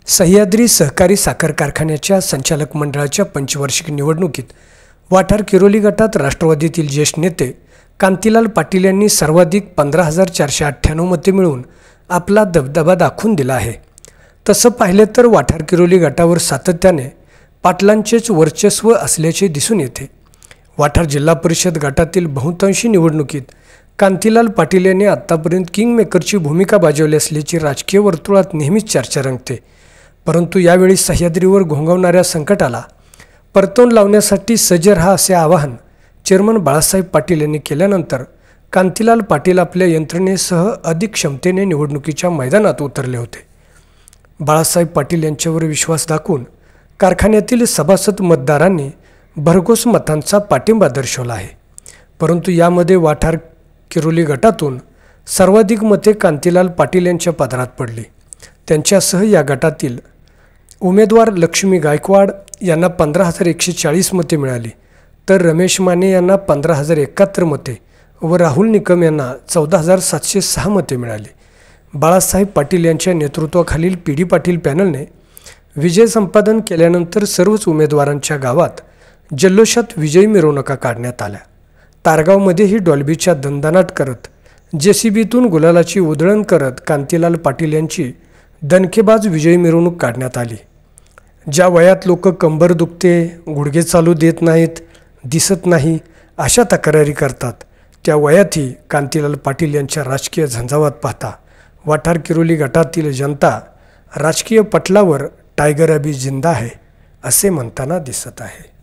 सह्याद्री सहकारी साखर कारखान्याच्या संचालक मंडळाच्या पंचवार्षिक निवडणुकीत वाठार किरोली गटात राष्ट्रवादीतील ज्येष्ठ नेते कांतीलाल पाटील यांनी सर्वाधिक 15,498 मते मिळवून आपला दबदबा दाखवून दिला आहे। तसं पाहिले तर वाठार किरोली गटावर सातत्याने पाटलांचेच वर्चस्व असल्याचे दिसून येते। वाठार जिल्हा परिषद गटातील बहुतांशी निवडणुकीत कांतीलाल पाटील यांनी आत्तापर्यंत किंगमेकरची भूमिका बजावली असल्याची राजकीय वर्तुळात नेहमीच चर्चा रंगते। परंतु यावेळी सह्याद्रीवर घोंघवणाऱ्या संकटाला परतोंड लावण्यासाठी सज्ज रहा असे आवाहन चेअरमन बाळासाहेब पाटील यांनी केल्यानंतर कांतीलाल पाटील आपल्या यंत्रणेसह अधिक क्षमतेने निवडणुकीच्या मैदानात उतरले होते। बाळासाहेब पाटील यांच्यावर विश्वास दाखवून कारखान्यातील सभासद मतदारांनी भरघोस मतांचा पाठिंबा दर्शवला आहे। परंतु यामध्ये वाठार किरोली गटातून सर्वाधिक मते कांतीलाल पाटील यांच्या पदरात पडली। त्यांच्यासह या गटातील उमेदवार लक्ष्मी गायकवाड यांना 15,140 मते मिळाली, तर रमेश माने यांना 15,071 मते व राहुल निकम यांना 14,706 मते मिळाली। बाळासाहेब पाटील यांच्या नेतृत्वाखालील पी.डी. पाटील पॅनलने विजय संपादन केल्यानंतर सर्वच उमेदवारांच्या गावात जल्लोषात विजयी मिरवणुका काढण्यात आल्या। तारगावमध्येही डॉल्बीच्या दणदणाट करत JCBतून गुलालाची उधळण करत कांतीलाल पाटील यांची दणकेबाज विजयी मिरवणूक काढण्यात आली। ज्या वयात लोक कंबर दुखते, गुडघे चालू देत नाहीत, दिसत नाही अशा तक्रारी करतात, त्या वयातही कांतीलाल पाटील यांच्या राजकीय झंझावात पाहता वाठार किरोली गटातील जनता राजकीय पटलावर टायगर अभी जिंदा है असे म्हणताना दिसत आहे।